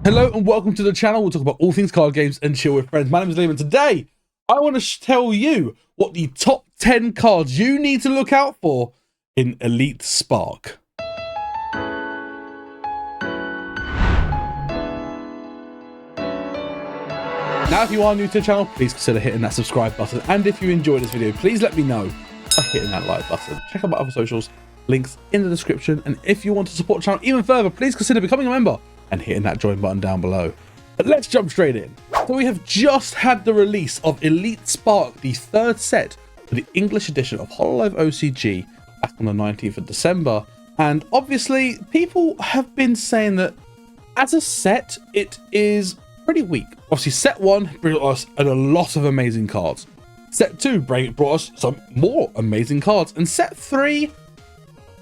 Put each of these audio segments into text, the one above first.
Hello and welcome to the channel. We'll talk about all things card games and chill with friends. My name is Liam and today I want to tell you what the top 10 cards you need to look out for in Elite Spark. Now, if you are new to the channel, please consider hitting that subscribe button. And if you enjoyed this video, please let me know by hitting that like button. Check out my other socials, links in the description. And if you want to support the channel even further, please consider becoming a member and hitting that join button down below. But let's jump straight in. So we have just had the release of Elite Spark, the third set for the English edition of Hololive OCG back on the 19th of December. And obviously people have been saying that as a set, it is pretty weak. Obviously set 1 brought us a lot of amazing cards. Set 2 brought us some more amazing cards. And set 3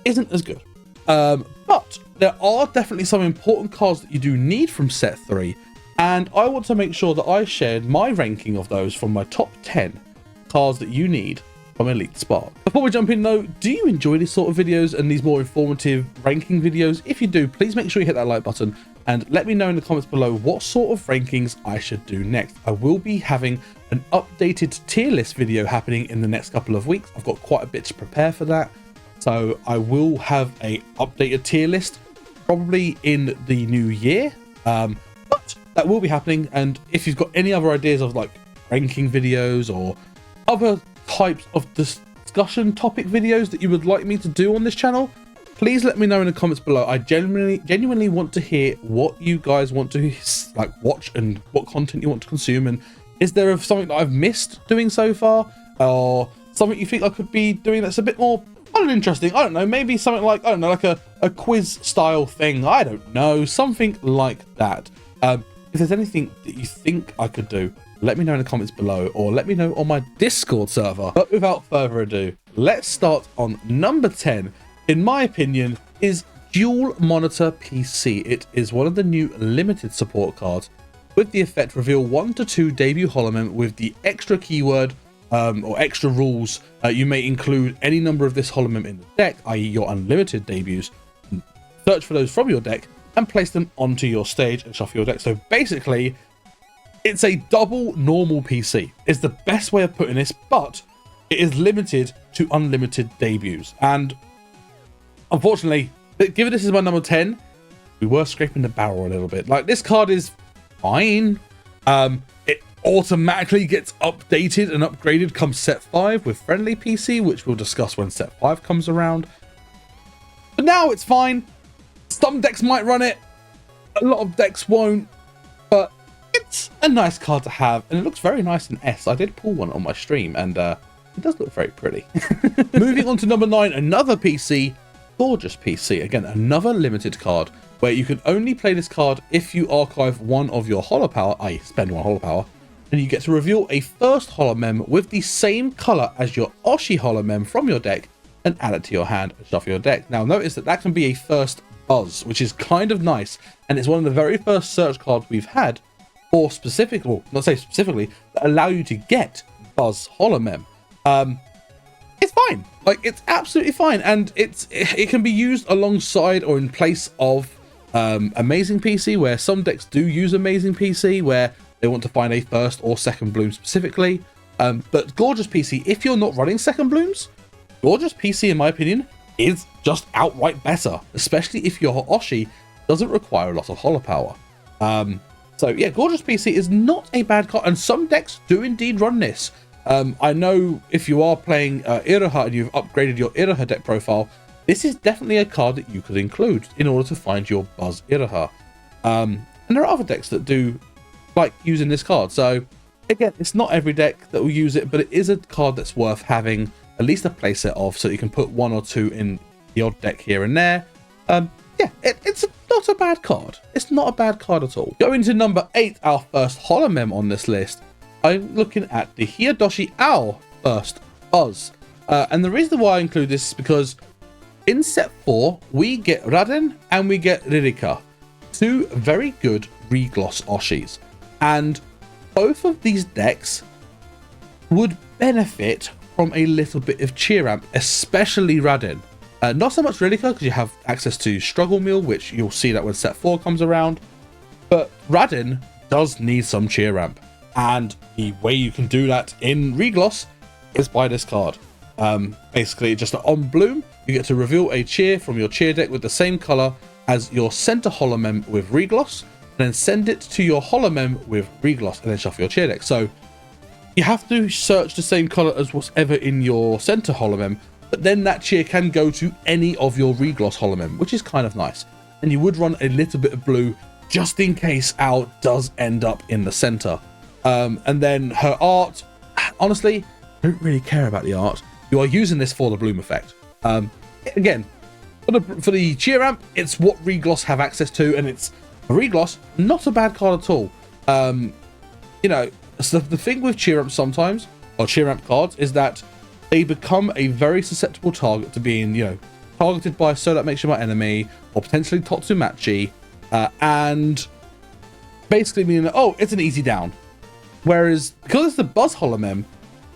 isn't as good. But there are definitely some important cards that you do need from set 3, and I want to make sure that I shared my ranking of those from my top 10 cards that you need from Elite Spark. Before we jump in though, do you enjoy these sort of videos and these more informative ranking videos? If you do, please make sure you hit that like button and let me know in the comments below what sort of rankings I should do next. I will be having an updated tier list video happening in the next couple of weeks. I've got quite a bit to prepare for that. So I will have a updated tier list probably in the new year, but that will be happening. And if you've got any other ideas of like ranking videos or other types of discussion topic videos that you would like me to do on this channel, please let me know in the comments below. I genuinely want to hear what you guys want to like watch and what content you want to consume. And is there something that I've missed doing so far, or something you think I could be doing that's a bit more uninteresting? I don't know, maybe something like, I don't know, like a quiz style thing. I don't know, something like that. If there's anything that you think I could do, let me know in the comments below, or let me know on my Discord server. But without further ado, let's start on number 10. In my opinion, is Dual Monitor PC. It is one of the new limited support cards with the effect reveal 1 to 2 debut holomem with the extra keyword or extra rules. You may include any number of this holomem in the deck, i.e. your unlimited debuts, search for those from your deck and place them onto your stage and shuffle your deck. So basically it's a double normal PC is the best way of putting this, but it is limited to unlimited debuts. And unfortunately, given this is my number 10, we were scraping the barrel a little bit. Like, this card is fine. It automatically gets updated and upgraded come set 5 with friendly PC, which we'll discuss when set 5 comes around. But now it's fine. Some decks might run it, a lot of decks won't, but it's a nice card to have, and it looks very nice in S. I did pull one on my stream, and it does look very pretty. Moving on to number 9, another PC, Gorgeous PC. Again, another limited card where you can only play this card if you archive one of your holo power, i.e. spend 1 holo power, and you get to reveal a first holomem with the same color as your Oshi holomem from your deck and add it to your hand and shuffle your deck. Now notice that that can be a first buzz, which is kind of nice, and it's one of the very first search cards we've had, or specific, well, not say specifically, that allow you to get buzz holomem. It's fine, like it's absolutely fine, and it can be used alongside or in place of Amazing PC, where some decks do use Amazing PC where they want to find a first or second bloom specifically. But Gorgeous PC, if you're not running second blooms, Gorgeous PC in my opinion is just outright better, especially if your Oshi doesn't require a lot of holo power. So yeah, Gorgeous PC is not a bad card, and some decks do indeed run this. I know if you are playing Iroha and you've upgraded your Iroha deck profile, this is definitely a card that you could include in order to find your Buzz Iroha. And there are other decks that do like using this card. So again, it's not every deck that will use it, but it is a card that's worth having at least a playset of, so you can put 1 or 2 in the odd deck here and there. Yeah, it's not a bad card. It's not a bad card at all. Going to number 8, our first holomem on this list, I'm looking at the Hiyadoshi Owl first Buzz. And the reason why I include this is because in set 4, we get Raden and we get Ririka, 2 very good regloss Oshis. And both of these decks would benefit from a little bit of cheer amp, especially Raden. Not so much Ririka, because you have access to Struggle Meal, which you'll see that when set 4 comes around. But Radin does need some cheer ramp, and the way you can do that in Regloss is by this card. Basically, just on Bloom, you get to reveal a cheer from your cheer deck with the same color as your center Holomem with Regloss, and then send it to your Holomem with Regloss, and then shuffle your cheer deck. So you have to search the same color as whatever in your center Holomem, but then that cheer can go to any of your Regloss Holomem, which is kind of nice. And you would run a little bit of blue just in case Al does end up in the center. And then her art, honestly, I don't really care about the art. You are using this for the Bloom effect. Again, for the cheer ramp, it's what Regloss have access to, and it's Regloss, not a bad card at all. You know, so the thing with cheer ramp sometimes, or cheer ramp cards, is that they become a very susceptible target to being, you know, targeted by So That Makes You My Enemy, or potentially Totsumachi, and basically meaning, oh, it's an easy down. Whereas, because it's the Buzz Holomem,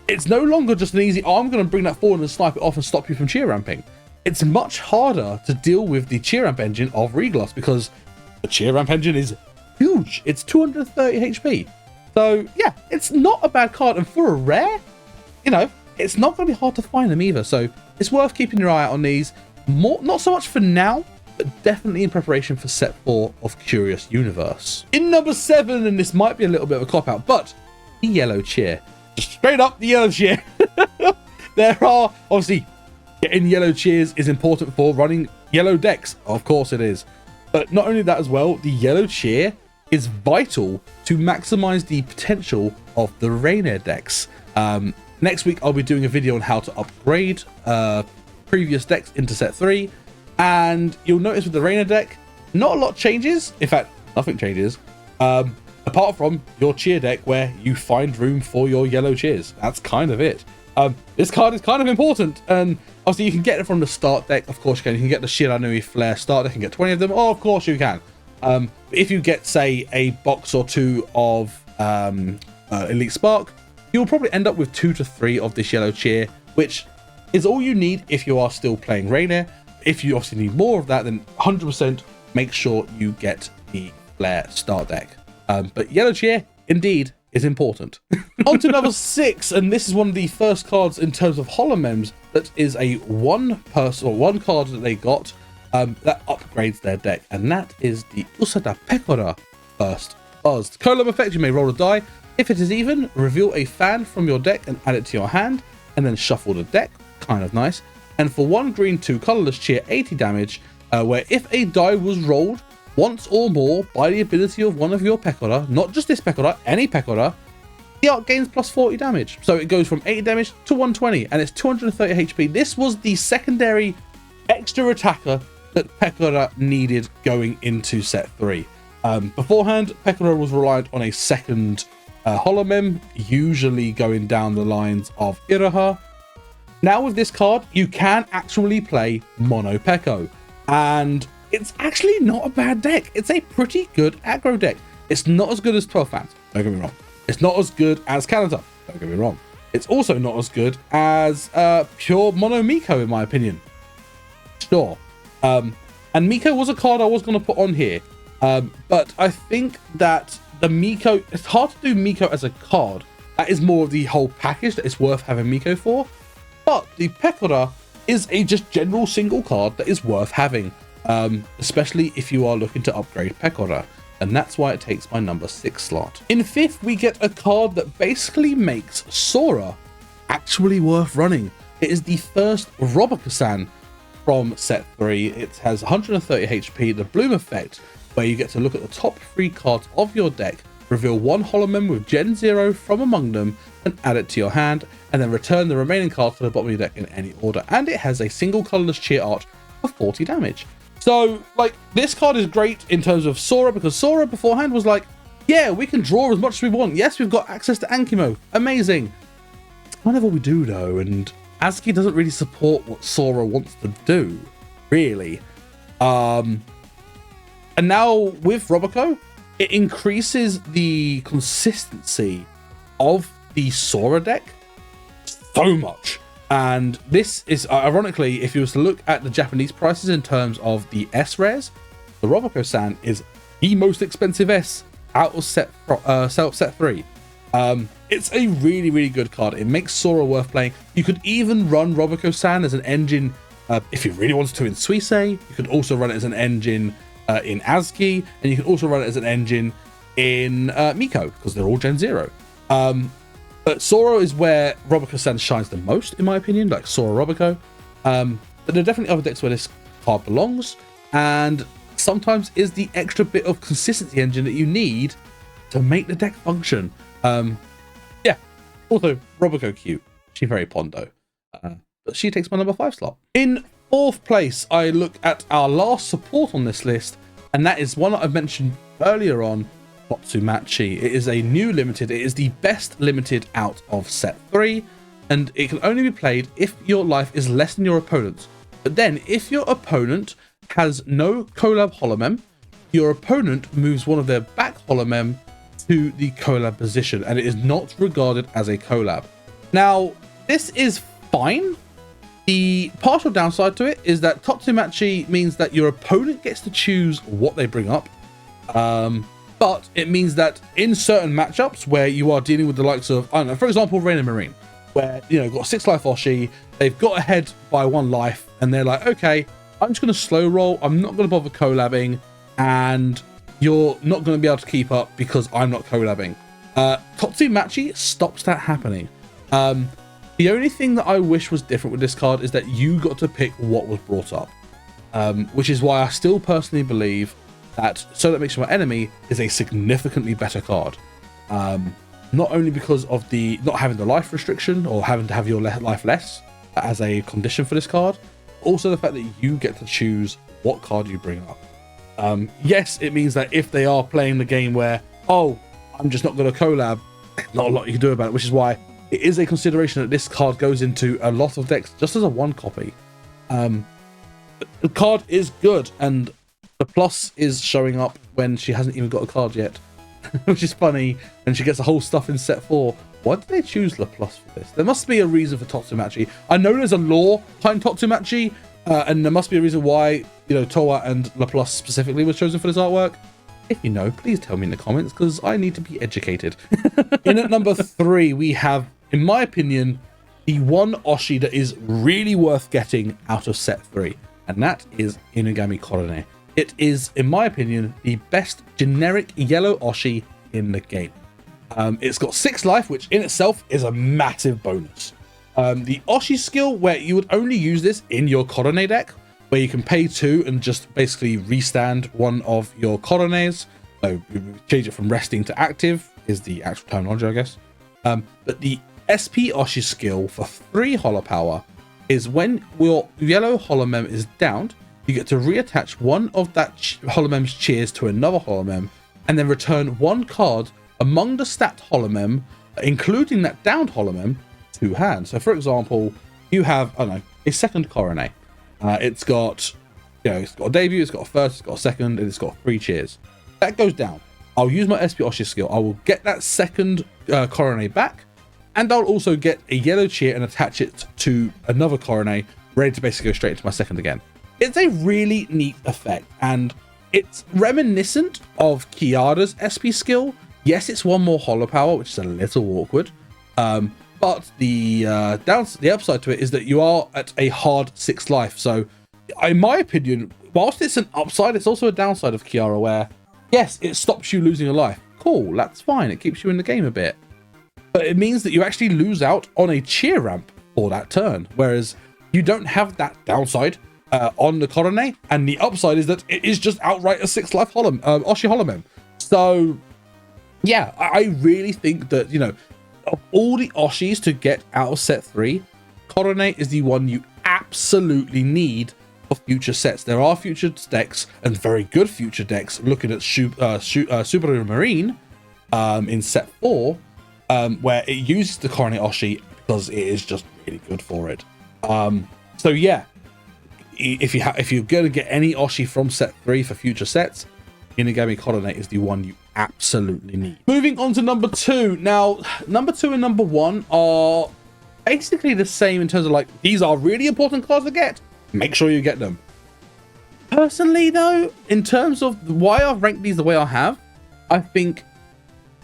it's no longer just an easy, oh, I'm going to bring that forward and snipe it off and stop you from cheer ramping. It's much harder to deal with the cheer ramp engine of Regloss, because the cheer ramp engine is huge. It's 230 HP. So yeah, it's not a bad card. And for a rare, you know, it's not going to be hard to find them either. So it's worth keeping your eye out on these. More, not so much for now, but definitely in preparation for set 4 of Curious Universe. In number 7, and this might be a little bit of a cop-out, but the yellow cheer. Just straight up the yellow cheer. There are, obviously, getting yellow cheers is important for running yellow decks. Of course it is. But not only that as well, the yellow cheer is vital to maximize the potential of the Rainier decks. Next week, I'll be doing a video on how to upgrade previous decks into set 3. And you'll notice with the Rainier deck, not a lot changes. In fact, nothing changes. Apart from your cheer deck where you find room for your yellow cheers. That's kind of it. This card is kind of important. And obviously you can get it from the start deck. Of course you can. You can get the Shiranui Flare start deck and get 20 of them. Oh, of course you can. If you get, say, a box or 2 of Elite Spark, you'll probably end up with 2 to 3 of this yellow cheer, which is all you need if you are still playing Rainier. If you obviously need more of that, then 100% make sure you get the Flare start deck. But yellow cheer, indeed, is important. On to number 6, and this is one of the first cards in terms of Holomems that is a one card that they got that upgrades their deck, and that is the Usada Pekora Burst Buzzed. Column effect, you may roll a die. If it is even, reveal a fan from your deck and add it to your hand, and then shuffle the deck. Kind of nice. And for 1 green, 2 colorless, cheer 80 damage, where if a die was rolled once or more by the ability of one of your Pekora, not just this Pekora, any Pekora, the art gains plus 40 damage. So it goes from 80 damage to 120, and it's 230 HP. This was the secondary extra attacker that Pekora needed going into set 3. Beforehand, Pekora was reliant on a second Holomem, usually going down the lines of Iraha. Now with this card, you can actually play Mono Peko, and it's actually not a bad deck. It's a pretty good aggro deck. It's not as good as 12 fans, don't get me wrong. It's not as good as Canada, don't get me wrong. It's also not as good as pure Mono Miko, in my opinion. Sure. And Miko was a card I was going to put on here, but I think that the Miko, it's hard to do Miko as a card. That is more of the whole package that it's worth having Miko for. But the Pekora is a just general single card that is worth having, especially if you are looking to upgrade Pekora. And that's why it takes my number 6 slot. In 5th, we get a card that basically makes Sora actually worth running. It is the first Robokasan from set 3. It has 130 HP, the Bloom effect, where you get to look at the top 3 cards of your deck, reveal 1 Holomem with Gen 0 from among them, and add it to your hand, and then return the remaining cards to the bottom of your deck in any order. And it has a single colorless cheer art for 40 damage. So, like, this card is great in terms of Sora, because Sora beforehand was like, yeah, we can draw as much as we want. Yes, we've got access to Ankimo. Amazing. It's kind of what we do, though, and Azuki doesn't really support what Sora wants to do, really. And now with Roboco, it increases the consistency of the Sora deck so much. And this is, ironically, if you was to look at the Japanese prices in terms of the S rares, the Roboco-san is the most expensive S out of set 3. It's a really, really good card. It makes Sora worth playing. You could even run Roboco-san as an engine if you really wanted to in Suisei. You could also run it as an engine in Azuki, and you can also run it as an engine in Miko, because they're all Gen 0. But Sora is where Roboco-san shines the most, in my opinion, like Sora Roboco. But there are definitely other decks where this card belongs, and sometimes is the extra bit of consistency engine that you need to make the deck function. Yeah, also Roboco cute. She's very Pondo. But she takes my number 5 slot. In 4th place, I look at our last support on this list, and that is one that I've mentioned earlier on, Totsumachi. It is a new limited. It is the best limited out of set 3, and it can only be played if your life is less than your opponent's. But then, if your opponent has no collab holomem, your opponent moves one of their back holomem to the collab position, and it is not regarded as a collab. Now, this is fine. The partial downside to it is that Totsumachi means that your opponent gets to choose what they bring up. But it means that in certain matchups where you are dealing with the likes of, I don't know, for example, Rain and Marine, where, you know, got 6 life Oshi, they've got ahead by 1 life, and they're like, okay, I'm just going to slow roll, I'm not going to bother collabing, and you're not going to be able to keep up because I'm not collabing. Totsumachi stops that happening. The only thing that I wish was different with this card is that you got to pick what was brought up, which is why I still personally believe that So That Makes You My Enemy is a significantly better card. Not only because of the not having the life restriction or having to have your life less as a condition for this card, also the fact that you get to choose what card you bring up. Yes, it means that if they are playing the game where, oh, I'm just not going to collab, not a lot you can do about it, which is why it is a consideration that this card goes into a lot of decks just as a 1 copy. The card is good, and the plus is showing up when she hasn't even got a card yet, which is funny, and she gets the whole stuff in set 4. Why did they choose La Plus for this? There must be a reason for Totsumachi. I know there's a lore behind Totsumachi, and there must be a reason why, you know, Towa and La Plus specifically was chosen for this artwork. If you know, please tell me in the comments, because I need to be educated. In at number 3, we have, in my opinion, the one Oshi that is really worth getting out of set 3, and that is Inugami Korone. It is, in my opinion, the best generic yellow Oshi in the game. It's got 6 life, which in itself is a massive bonus. The Oshi skill, where you would only use this in your Korone deck, where you can pay 2 and just basically restand one of your Korones. So change it from resting to active is the actual terminology, I guess. But the SP Oshi skill for 3 holo power is when your yellow holomem is downed, you get to reattach one of that holomem's cheers to another holomem, and then return 1 card among the stacked holomem, including that downed holomem, to hand. So for example, you have, I don't know, a second Korone. It's got, you know, it's got a debut, it's got a first, it's got a second, and it's got 3 cheers. That goes down. I'll use my SP Oshi skill. I will get that second Korone back, and I'll also get a yellow cheer and attach it to another Korone, ready to basically go straight into my second again. It's a really neat effect, and it's reminiscent of Kiara's SP skill. Yes, it's 1 more holo power, which is a little awkward. But the upside to it is that you are at a hard 6 life. So, in my opinion, whilst it's an upside, it's also a downside of Kiara, where, yes, it stops you losing a life. Cool, that's fine. It keeps you in the game a bit. But it means that you actually lose out on a cheer ramp for that turn, whereas you don't have that downside on the Korone, and the upside is that it is just outright a 6 life Oshi holomem. So, yeah, I really think that, you know, of all the Oshis to get out of set 3, Korone is the one you absolutely need for future sets. There are future decks, and very good future decks, looking at Subaru Marine in set 4, where it uses the Korone Oshi because it is just really good for it. So yeah, if you're going to get any Oshi from set 3 for future sets, Inugami Korone is the one you absolutely need. Moving on to number 2. Now, number 2 and number 1 are basically the same in terms of, like, these are really important cards to get. Make sure you get them. Personally, though, in terms of why I've ranked these the way I have, I think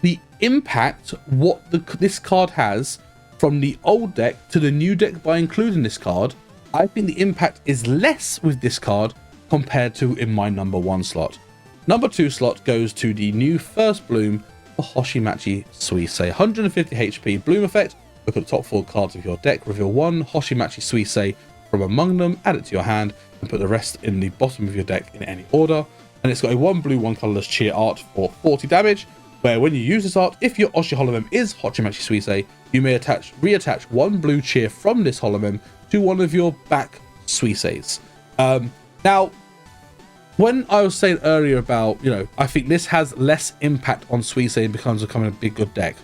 the impact this card has from the old deck to the new deck by including this card, I think the impact is less with this card compared to in my number 1 slot. Number 2 slot goes to the new first bloom for Hoshimachi Suisei. 150 HP bloom effect. Look at the top 4 cards of your deck, reveal 1 Hoshimachi Suisei from among them, add it to your hand, and put the rest in the bottom of your deck in any order. And it's got a 1 blue, 1 colorless cheer art for 40 damage, where when you use this art, if your Oshi Holomem is Hoshimachi Suisei, you may reattach 1 blue cheer from this Holomem to one of your back Suiseis. Now, when I was saying earlier about, I think this has less impact on Suisei and becoming a big good deck.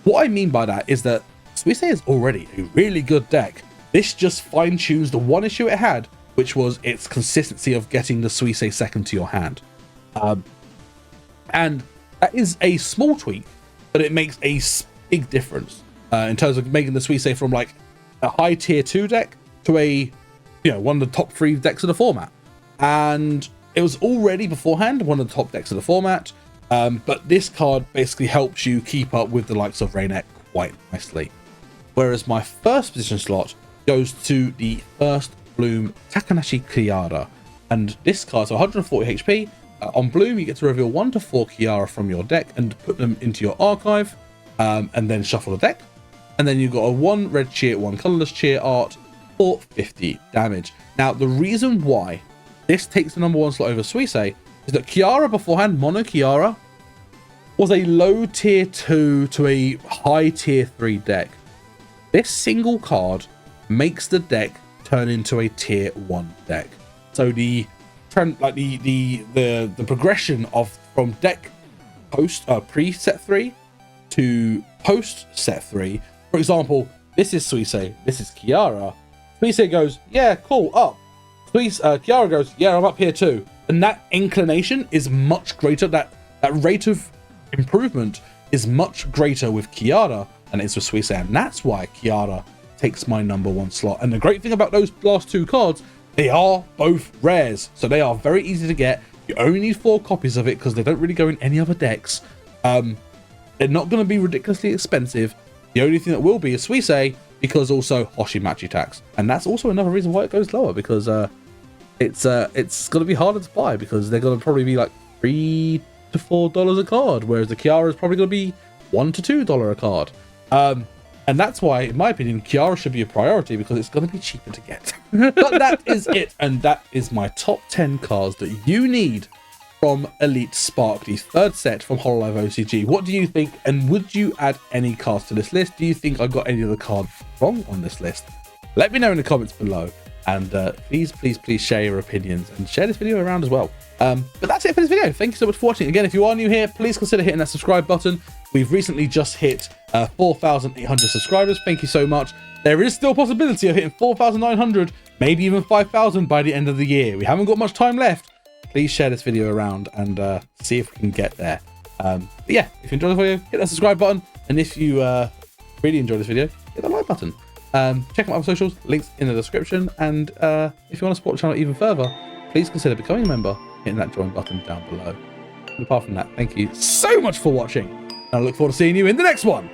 What I mean by that is that Suisei is already a really good deck. This just fine-tunes the one issue it had, which was its consistency of getting the Suisei second to your hand. And that is a small tweak, but it makes a big difference in terms of making the Suisei from like a high tier 2 deck to a, one of the top 3 decks of the format. And it was already beforehand one of the top decks of the format, but this card basically helps you keep up with the likes of Rainek quite nicely. Whereas my first position slot goes to the first bloom Takanashi Kiara, and this card, so 140 HP, on bloom you get to reveal 1 to 4 Kiara from your deck and put them into your archive, and then shuffle the deck. And then you've got a 1 red cheer, 1 colorless cheer art for 50 damage. Now, the reason why this takes the number 1 slot over Suisei is that Kiara beforehand, Mono Kiara, was a low tier 2 to a high tier 3 deck. This single card makes the deck turn into a tier 1 deck. So the progression from deck pre set 3 to post set 3. For example, this is Suisei, this is Kiara. Suisei goes, yeah, cool, up. Kiara goes, yeah, I'm up here too. And that inclination is much greater. That rate of improvement is much greater with Kiara than it is with Suisei. And that's why Kiara takes my number 1 slot. And the great thing about those last 2 cards, they are both rares. So they are very easy to get. You only need 4 copies of it because they don't really go in any other decks. They're not going to be ridiculously expensive. The only thing that will be is Suisei, because also Hoshimachi tax. And that's also another reason why it goes lower, because it's going to be harder to buy, because they're going to probably be like $3 to $4 a card, whereas the Kiara is probably going to be $1 to $2 a card. And that's why, in my opinion, Kiara should be a priority, because it's going to be cheaper to get. But that is it. And that is my top 10 cards that you need from Elite Spark, the 3rd set from Hololive OCG. What do you think? And would you add any cards to this list? Do you think I got any of the cards wrong on this list? Let me know in the comments below. And please share your opinions and share this video around as well. But that's it for this video. Thank you so much for watching. Again, if you are new here, please consider hitting that subscribe button. We've recently just hit 4,800 subscribers. Thank you so much. There is still a possibility of hitting 4,900, maybe even 5,000 by the end of the year. We haven't got much time left. Please share this video around and see if we can get there. But yeah, if you enjoyed the video, hit that subscribe button. And if you really enjoyed this video, hit the like button. Check out my other socials, links in the description. And if you want to support the channel even further, please consider becoming a member, hitting that join button down below. And apart from that, thank you so much for watching. And I look forward to seeing you in the next one.